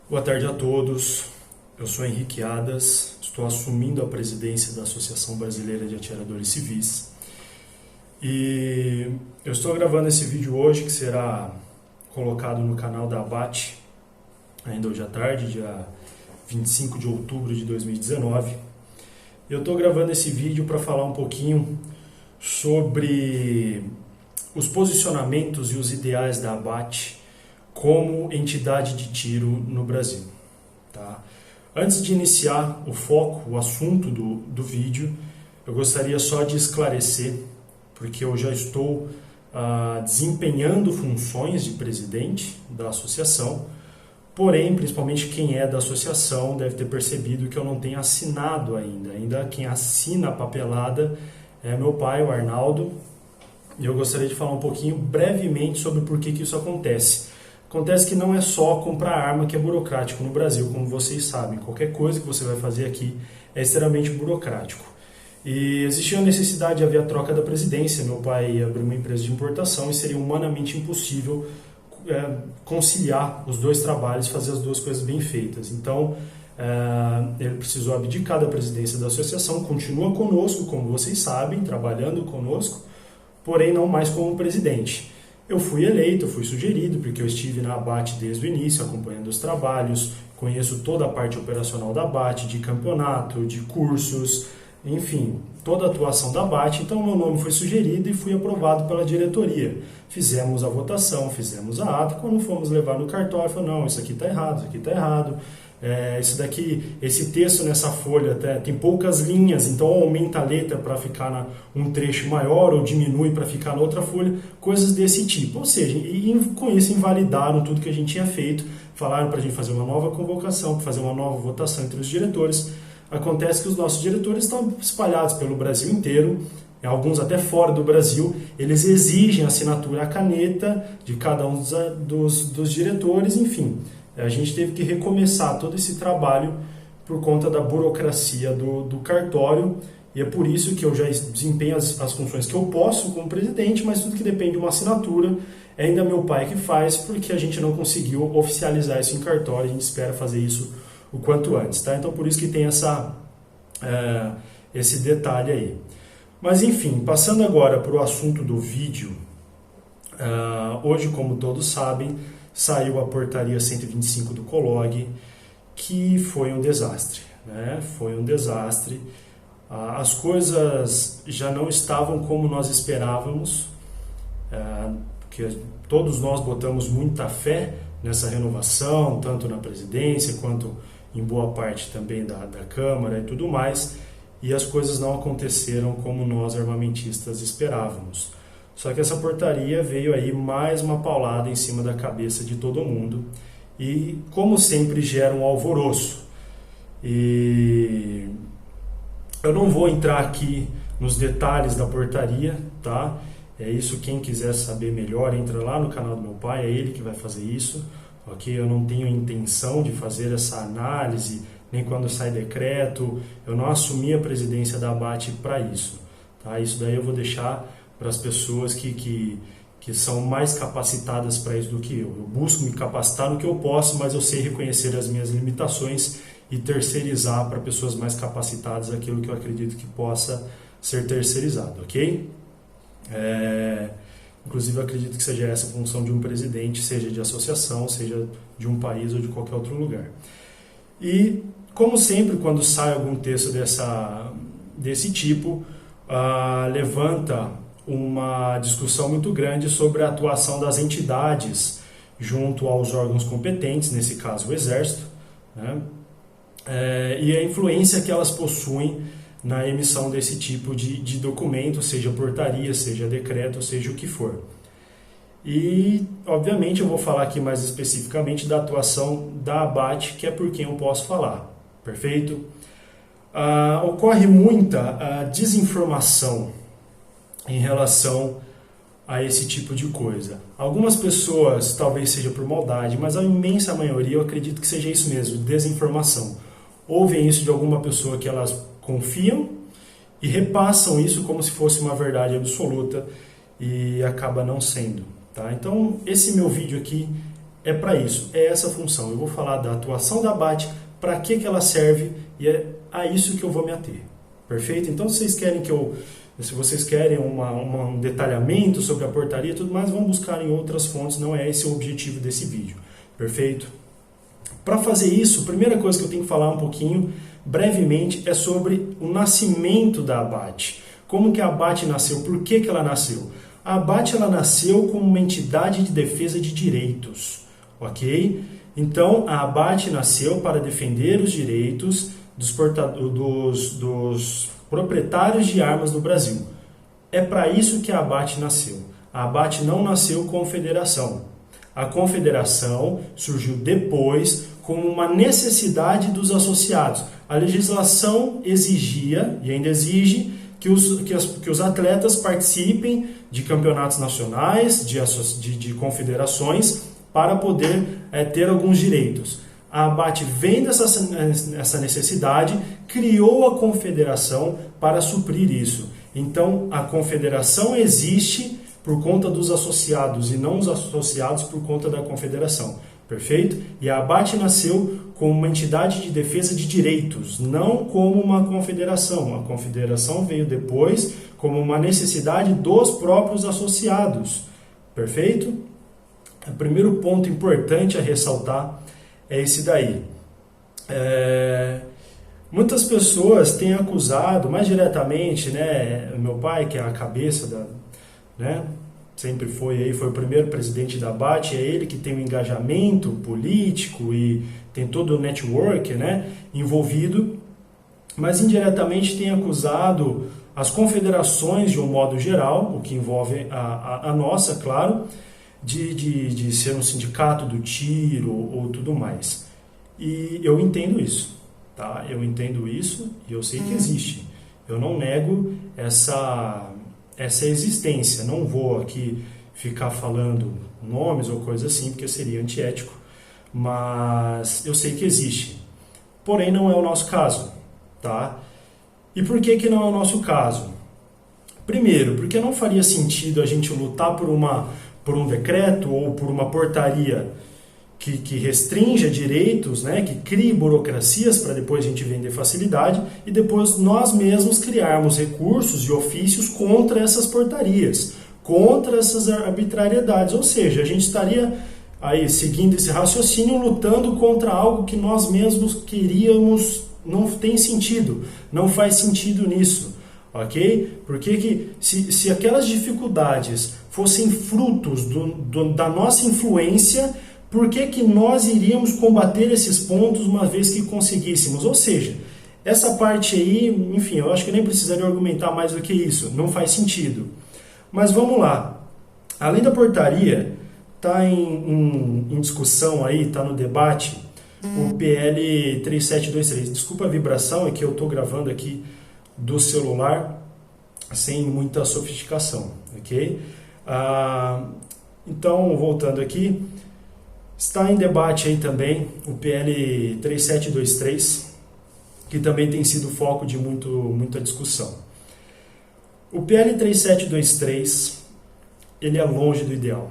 Boa tarde a todos. Eu sou Henrique Adas, estou assumindo a presidência da Associação Brasileira de Atiradores Civis e eu estou gravando esse vídeo hoje que será colocado no canal da ABAT ainda hoje à tarde, dia 25 de outubro de 2019. Eu estou gravando esse vídeo para falar um pouquinho sobre os posicionamentos e os ideais da ABAT como entidade de tiro no Brasil. Tá? Antes de iniciar o foco, o assunto do vídeo, eu gostaria só de esclarecer, porque eu já estou desempenhando funções de presidente da associação, porém, principalmente quem é da associação deve ter percebido que eu não tenho assinado ainda quem assina a papelada é meu pai, o Arnaldo, e eu gostaria de falar um pouquinho brevemente sobre por que isso acontece. Acontece que não é só comprar arma que é burocrático no Brasil, como vocês sabem. Qualquer coisa que você vai fazer aqui é extremamente burocrático. E existia a necessidade de haver a troca da presidência. Meu pai abriu uma empresa de importação e seria humanamente impossível conciliar os dois trabalhos, fazer as duas coisas bem feitas. Então, ele precisou abdicar da presidência da associação, continua conosco, como vocês sabem, trabalhando conosco, porém não mais como presidente. Eu fui eleito, eu fui sugerido, porque eu estive na ABAT desde o início, acompanhando os trabalhos, conheço toda a parte operacional da ABAT, de campeonato, de cursos, enfim, toda a atuação da ABAT. Então, meu nome foi sugerido e fui aprovado pela diretoria. Fizemos a votação, fizemos a ata, quando fomos levar no cartório, falou, não, isso aqui está errado, isso aqui está errado. Isso daqui, esse texto nessa folha tem poucas linhas, então aumenta a letra para ficar um trecho maior ou diminui para ficar na outra folha, coisas desse tipo. Ou seja, com isso invalidaram tudo que a gente tinha feito, falaram para a gente fazer uma nova convocação, fazer uma nova votação entre os diretores. Acontece que os nossos diretores estão espalhados pelo Brasil inteiro, alguns até fora do Brasil, eles exigem a assinatura, a caneta de cada um dos diretores, enfim. A gente teve que recomeçar todo esse trabalho por conta da burocracia do cartório, e é por isso que eu já desempenho as funções que eu posso como presidente, mas tudo que depende de uma assinatura é ainda meu pai que faz, porque a gente não conseguiu oficializar isso em cartório, a gente espera fazer isso o quanto antes. Tá? Então por isso que tem esse detalhe aí. Mas enfim, passando agora para o assunto do vídeo, hoje, como todos sabem, saiu a portaria 125 do COLOG, que foi um desastre, né? Foi um desastre. As coisas já não estavam como nós esperávamos, porque todos nós botamos muita fé nessa renovação, tanto na presidência quanto em boa parte também da Câmara e tudo mais, e as coisas não aconteceram como nós armamentistas esperávamos. Só que essa portaria veio aí mais uma paulada em cima da cabeça de todo mundo e, como sempre, gera um alvoroço. E eu não vou entrar aqui nos detalhes da portaria, tá? É isso, quem quiser saber melhor, entra lá no canal do meu pai, é ele que vai fazer isso, ok? Eu não tenho intenção de fazer essa análise, nem quando sai decreto, eu não assumi a presidência da ABAT para isso, tá? Isso daí eu vou deixar para as pessoas que são mais capacitadas para isso do que eu. Eu busco me capacitar no que eu posso, mas eu sei reconhecer as minhas limitações e terceirizar para pessoas mais capacitadas aquilo que eu acredito que possa ser terceirizado, ok? Inclusive, eu acredito que seja essa a função de um presidente, seja de associação, seja de um país ou de qualquer outro lugar. E, como sempre, quando sai algum texto desse tipo, levanta uma discussão muito grande sobre a atuação das entidades junto aos órgãos competentes, nesse caso o Exército, né? E a influência que elas possuem na emissão desse tipo de documento, seja portaria, seja decreto, seja o que for. E, obviamente, eu vou falar aqui mais especificamente da atuação da ABAT, que é por quem eu posso falar, perfeito? Ocorre muita desinformação em relação a esse tipo de coisa. Algumas pessoas, talvez seja por maldade, mas a imensa maioria eu acredito que seja isso mesmo, desinformação. Ouvem isso de alguma pessoa que elas confiam e repassam isso como se fosse uma verdade absoluta e acaba não sendo. Tá? Então, esse meu vídeo aqui é para isso, é essa função. Eu vou falar da atuação da ABAT, para que ela serve, e é a isso que eu vou me ater. Perfeito? Então, se vocês querem um detalhamento sobre a portaria e tudo mais, vão buscar em outras fontes, não é esse o objetivo desse vídeo. Perfeito? Para fazer isso, a primeira coisa que eu tenho que falar um pouquinho, brevemente, é sobre o nascimento da ABAT. Como que a ABAT nasceu? Por que ela nasceu? A ABAT ela nasceu como uma entidade de defesa de direitos, ok? Então, a ABAT nasceu para defender os direitos dos proprietários de armas no Brasil. É para isso que a ABAT nasceu. A ABAT não nasceu como federação. A confederação surgiu depois como uma necessidade dos associados. A legislação exigia, e ainda exige, que os atletas participem de campeonatos nacionais, de confederações, para poder ter alguns direitos. A ABAT vem dessa necessidade, criou a confederação para suprir isso. Então, a confederação existe por conta dos associados e não os associados por conta da confederação. Perfeito? E a ABAT nasceu como uma entidade de defesa de direitos, não como uma confederação. A confederação veio depois como uma necessidade dos próprios associados. Perfeito? O primeiro ponto importante a ressaltar é esse daí. Muitas pessoas têm acusado, mais diretamente, meu pai, que é a cabeça sempre foi o primeiro presidente da ABAT, é ele que tem o engajamento político e tem todo o network envolvido, mas indiretamente tem acusado as confederações de um modo geral, o que envolve a nossa, claro, de ser um sindicato do tiro ou tudo mais. E eu entendo isso, tá? Eu entendo isso e eu sei que existe. Eu não nego essa existência. Não vou aqui ficar falando nomes ou coisa assim, porque seria antiético, mas eu sei que existe. Porém, não é o nosso caso, tá? E por que não é o nosso caso? Primeiro, porque não faria sentido a gente lutar por um decreto ou por uma portaria que restrinja direitos, que crie burocracias para depois a gente vender facilidade e depois nós mesmos criarmos recursos e ofícios contra essas portarias, contra essas arbitrariedades. Ou seja, a gente estaria aí seguindo esse raciocínio, lutando contra algo que nós mesmos queríamos. Não tem sentido, não faz sentido nisso, ok? Porque se aquelas dificuldades fossem frutos da nossa influência, por que nós iríamos combater esses pontos uma vez que conseguíssemos? Ou seja, essa parte aí, enfim, eu acho que nem precisaria argumentar mais do que isso, não faz sentido. Mas vamos lá, além da portaria, está em discussão aí, está no debate, o PL 3723. Desculpa a vibração, é que eu estou gravando aqui do celular sem muita sofisticação, ok? Então, voltando aqui, está em debate aí também o PL 3723, que também tem sido foco de muita discussão. O PL 3723, ele é longe do ideal,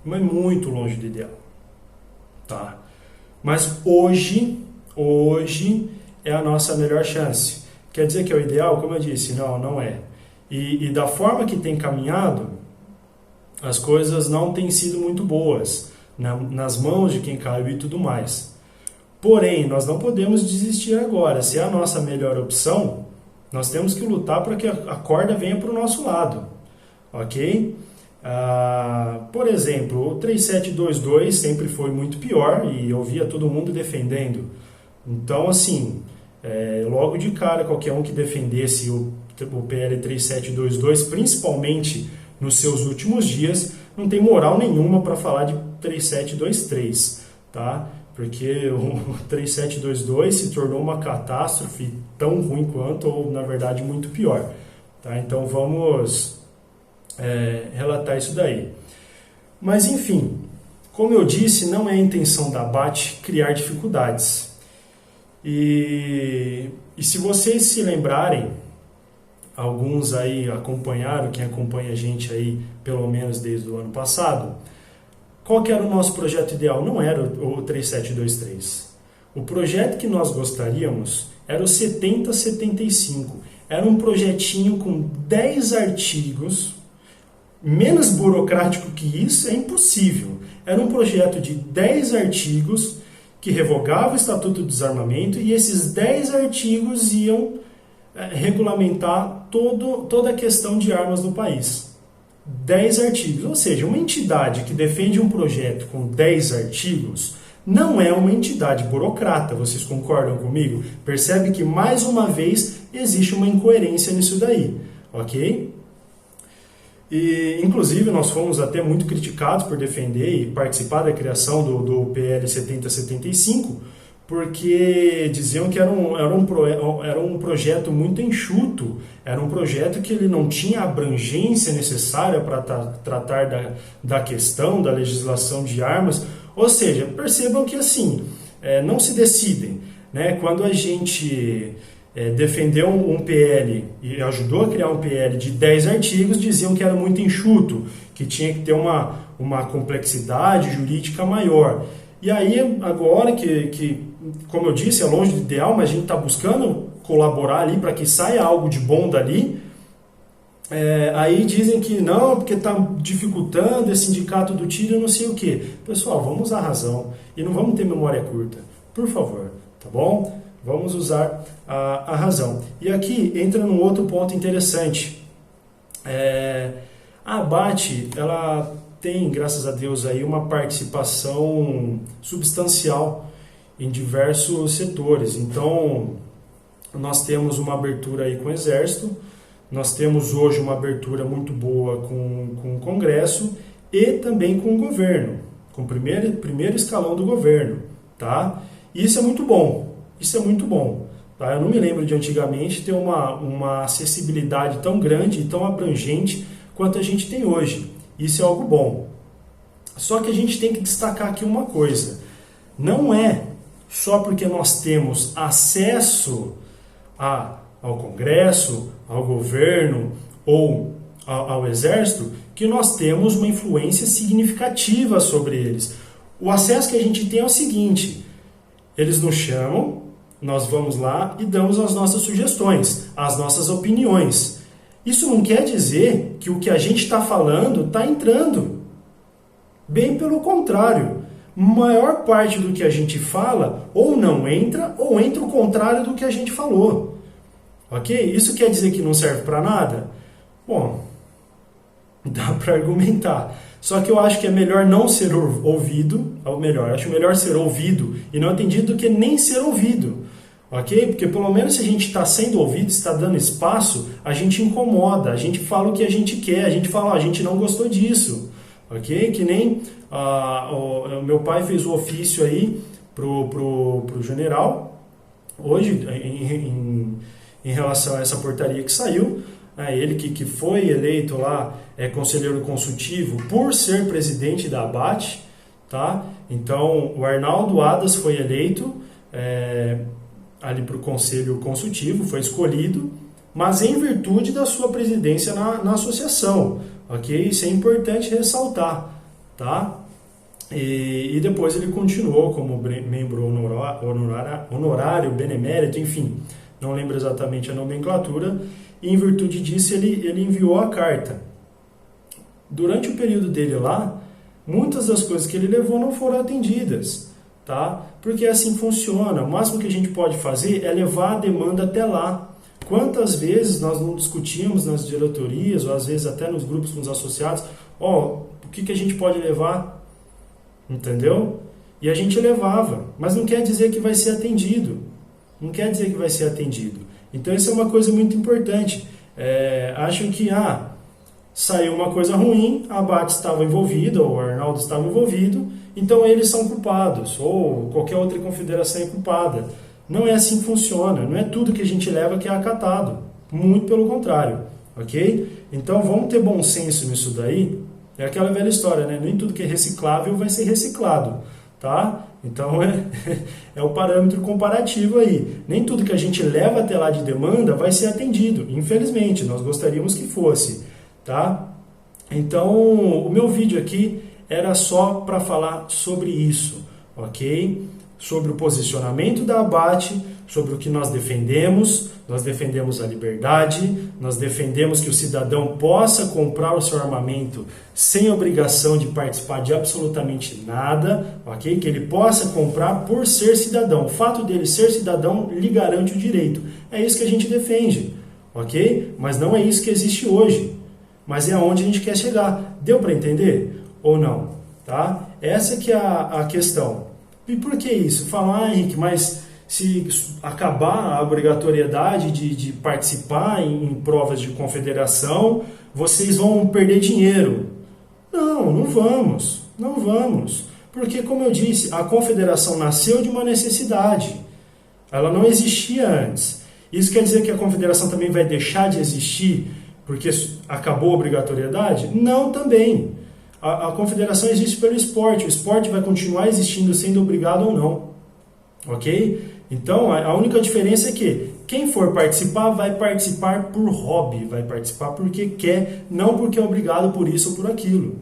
mas muito longe do ideal, tá? Mas hoje é a nossa melhor chance. Quer dizer que é o ideal? Como eu disse, não é. E da forma que tem caminhado, as coisas não têm sido muito boas nas mãos de quem caiu e tudo mais. Porém, nós não podemos desistir agora. Se é a nossa melhor opção, nós temos que lutar para que a corda venha para o nosso lado, ok? Por exemplo, o 3722 sempre foi muito pior e eu via todo mundo defendendo. Então, assim, logo de cara, qualquer um que defendesse o PL 3722, principalmente nos seus últimos dias, não tem moral nenhuma para falar de 3723, tá? Porque o 3722 se tornou uma catástrofe tão ruim quanto, ou na verdade muito pior, tá? Então vamos relatar isso daí. Mas enfim, como eu disse, não é a intenção da ABAT criar dificuldades. E se vocês se lembrarem, alguns aí acompanharam, quem acompanha a gente aí pelo menos desde o ano passado, qual que era o nosso projeto ideal? Não era o 3723. O projeto que nós gostaríamos era o 7075. Era um projetinho com 10 artigos, menos burocrático que isso é impossível. Era um projeto de 10 artigos que revogava o Estatuto do Desarmamento, e esses 10 artigos iam regulamentar toda a questão de armas no país. 10 artigos, ou seja, uma entidade que defende um projeto com 10 artigos não é uma entidade burocrata, vocês concordam comigo? Percebe que, mais uma vez, existe uma incoerência nisso daí, ok? E, inclusive, nós fomos até muito criticados por defender e participar da criação do PL 7075, porque diziam que era um projeto muito enxuto, era um projeto que ele não tinha a abrangência necessária para tratar da questão da legislação de armas. Ou seja, percebam que assim, não se decidem, né? Quando a gente defendeu um PL e ajudou a criar um PL de 10 artigos, diziam que era muito enxuto, que tinha que ter uma complexidade jurídica maior. E aí, agora que, como eu disse, é longe do ideal, mas a gente está buscando colaborar ali para que saia algo de bom dali, aí dizem que não, porque está dificultando esse sindicato do tiro e não sei o quê. Pessoal, vamos usar a razão e não vamos ter memória curta, por favor, tá bom? Vamos usar a razão. E aqui entra num outro ponto interessante. A ABAT, ela tem, graças a Deus, aí uma participação substancial em diversos setores. Então, nós temos uma abertura aí com o Exército, nós temos hoje uma abertura muito boa com o Congresso e também com o governo, com o primeiro escalão do governo, tá? Isso é muito bom. Isso é muito bom. Tá? Eu não me lembro de antigamente ter uma acessibilidade tão grande e tão abrangente quanto a gente tem hoje. Isso é algo bom. Só que a gente tem que destacar aqui uma coisa. Não é só porque nós temos acesso ao Congresso, ao governo ou ao Exército que nós temos uma influência significativa sobre eles. O acesso que a gente tem é o seguinte: eles nos chamam, nós vamos lá e damos as nossas sugestões, as nossas opiniões. Isso não quer dizer que o que a gente está falando está entrando. Bem pelo contrário. Maior parte do que a gente fala ou não entra, ou entra o contrário do que a gente falou. Ok? Isso quer dizer que não serve para nada? Bom, dá para argumentar. Só que eu acho que é melhor não ser ouvido, ou melhor, acho melhor ser ouvido e não atendido do que nem ser ouvido. Ok? Porque pelo menos se a gente está sendo ouvido, está dando espaço, a gente incomoda, a gente fala o que a gente quer, a gente fala, a gente não gostou disso. Ok? Que nem o meu pai fez o ofício aí pro general, hoje, em relação a essa portaria que saiu, ele que foi eleito lá, conselheiro consultivo, por ser presidente da ABAT, tá? Então, o Arnaldo Adas foi eleito ali para o conselho consultivo, foi escolhido, mas em virtude da sua presidência na associação, ok? Isso é importante ressaltar, tá? E depois ele continuou como membro honorário, benemérito, enfim, não lembro exatamente a nomenclatura, e em virtude disso ele enviou a carta. Durante o período dele lá, muitas das coisas que ele levou não foram atendidas, tá? Porque assim funciona. O máximo que a gente pode fazer é levar a demanda até lá. Quantas vezes nós não discutimos nas diretorias, ou às vezes até nos grupos com os associados, o que a gente pode levar? Entendeu? E a gente levava, mas não quer dizer que vai ser atendido. Não quer dizer que vai ser atendido. Então isso é uma coisa muito importante. Acham que saiu uma coisa ruim, a ABAT estava envolvida, ou o Arnaldo estava envolvido, então eles são culpados, ou qualquer outra confederação é culpada. Não é assim que funciona, não é tudo que a gente leva que é acatado, muito pelo contrário, ok? Então vamos ter bom senso nisso daí. É aquela velha história, né? Nem tudo que é reciclável vai ser reciclado, tá? Então é o parâmetro comparativo aí. Nem tudo que a gente leva até lá de demanda vai ser atendido, infelizmente, nós gostaríamos que fosse, tá? Então o meu vídeo aqui era só para falar sobre isso, ok? Sobre o posicionamento da ABAT, sobre o que nós defendemos a liberdade, nós defendemos que o cidadão possa comprar o seu armamento sem obrigação de participar de absolutamente nada, ok? Que ele possa comprar por ser cidadão. O fato dele ser cidadão lhe garante o direito. É isso que a gente defende, ok? Mas não é isso que existe hoje. Mas é aonde a gente quer chegar. Deu para entender? Ou não? Tá? Essa que é a questão. E por que isso? Falar, Henrique, mas se acabar a obrigatoriedade de participar em provas de confederação, vocês vão perder dinheiro. Não, não vamos. Não vamos. Porque, como eu disse, a confederação nasceu de uma necessidade. Ela não existia antes. Isso quer dizer que a confederação também vai deixar de existir porque acabou a obrigatoriedade? Não, também. A confederação existe pelo esporte. O esporte vai continuar existindo, sendo obrigado ou não. Ok? Então, a única diferença é que quem for participar, vai participar por hobby. Vai participar porque quer, não porque é obrigado por isso ou por aquilo.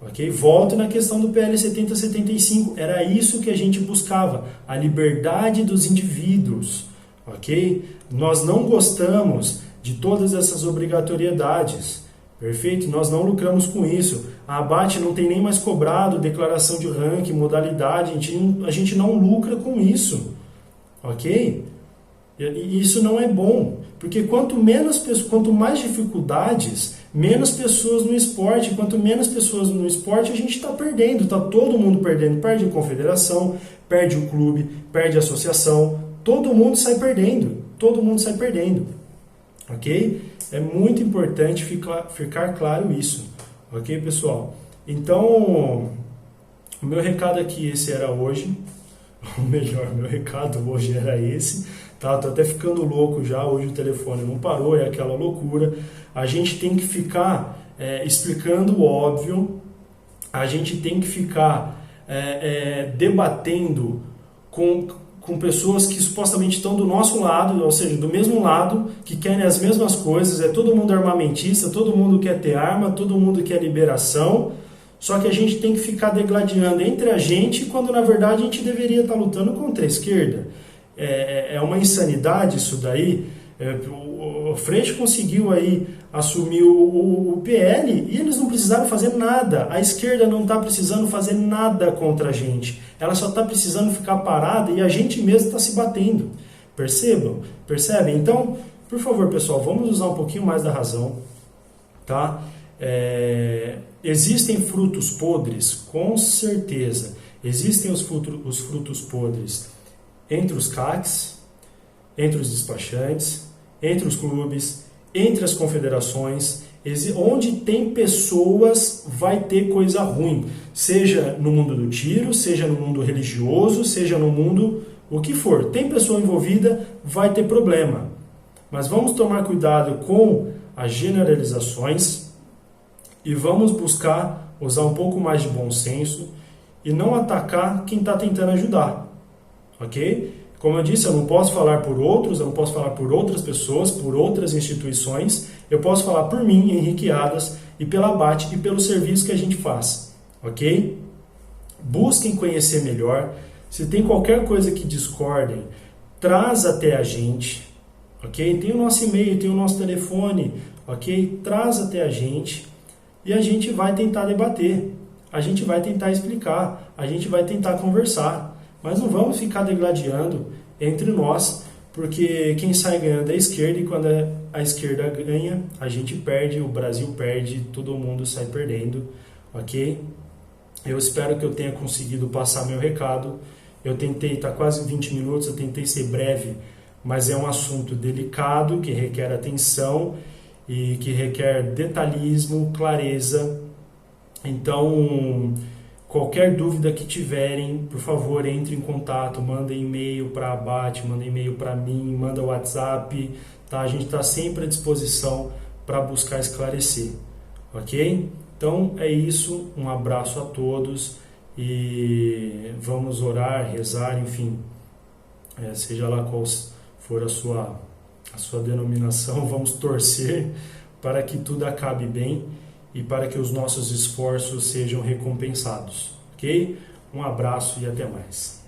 Ok? Volto na questão do PL 7075. Era isso que a gente buscava. A liberdade dos indivíduos. Ok? Nós não gostamos de todas essas obrigatoriedades. Perfeito? Nós não lucramos com isso. A ABAT não tem nem mais cobrado declaração de ranking, modalidade. A gente não lucra com isso. Ok? E isso não é bom. Porque quanto mais dificuldades, menos pessoas no esporte. Quanto menos pessoas no esporte, a gente está perdendo. Está todo mundo perdendo. Perde a confederação, perde o clube, perde a associação. Todo mundo sai perdendo. Todo mundo sai perdendo. Ok? É muito importante ficar claro isso. Ok, pessoal? Então, o meu recado aqui, esse era hoje. Ou melhor, meu recado hoje era esse. Tá? Tô até ficando louco já. Hoje o telefone não parou, é aquela loucura. A gente tem que ficar explicando o óbvio. A gente tem que ficar debatendo com pessoas que supostamente estão do nosso lado, ou seja, do mesmo lado, que querem as mesmas coisas, todo mundo armamentista, todo mundo quer ter arma, todo mundo quer liberação, só que a gente tem que ficar degladiando entre a gente, quando na verdade a gente deveria estar lutando contra a esquerda. É uma insanidade isso daí. O Freixo conseguiu aí assumir o PL e eles não precisaram fazer nada. A esquerda não está precisando fazer nada contra a gente. Ela só está precisando ficar parada e a gente mesmo está se batendo. Percebem? Então, por favor, pessoal, vamos usar um pouquinho mais da razão. Tá? Existem frutos podres? Com certeza. Existem os frutos podres entre os CACs, entre os despachantes, entre os clubes, entre as confederações. Onde tem pessoas, vai ter coisa ruim. Seja no mundo do tiro, seja no mundo religioso, seja no mundo o que for. Tem pessoa envolvida, vai ter problema. Mas vamos tomar cuidado com as generalizações e vamos buscar usar um pouco mais de bom senso e não atacar quem está tentando ajudar. Ok? Como eu disse, eu não posso falar por outros, eu não posso falar por outras pessoas, por outras instituições, eu posso falar por mim, Henrique Adas, e pela ABAT e pelo serviço que a gente faz, ok? Busquem conhecer melhor, se tem qualquer coisa que discordem, traz até a gente, ok? Tem o nosso e-mail, tem o nosso telefone, ok? Traz até a gente e a gente vai tentar debater, a gente vai tentar explicar, a gente vai tentar conversar. Mas não vamos ficar degladiando entre nós, porque quem sai ganhando é a esquerda, e quando a esquerda ganha, a gente perde, o Brasil perde, todo mundo sai perdendo, ok? Eu espero que eu tenha conseguido passar meu recado. Eu tentei, está quase 20 minutos, eu tentei ser breve, mas é um assunto delicado, que requer atenção e que requer detalhismo, clareza. Então, qualquer dúvida que tiverem, por favor, entre em contato, mandem e-mail para a ABAT, mandem e-mail para mim, manda WhatsApp, tá? A gente está sempre à disposição para buscar esclarecer, ok? Então é isso, um abraço a todos e vamos orar, rezar, enfim, seja lá qual for a sua denominação, vamos torcer para que tudo acabe bem e para que os nossos esforços sejam recompensados. Ok? Um abraço e até mais.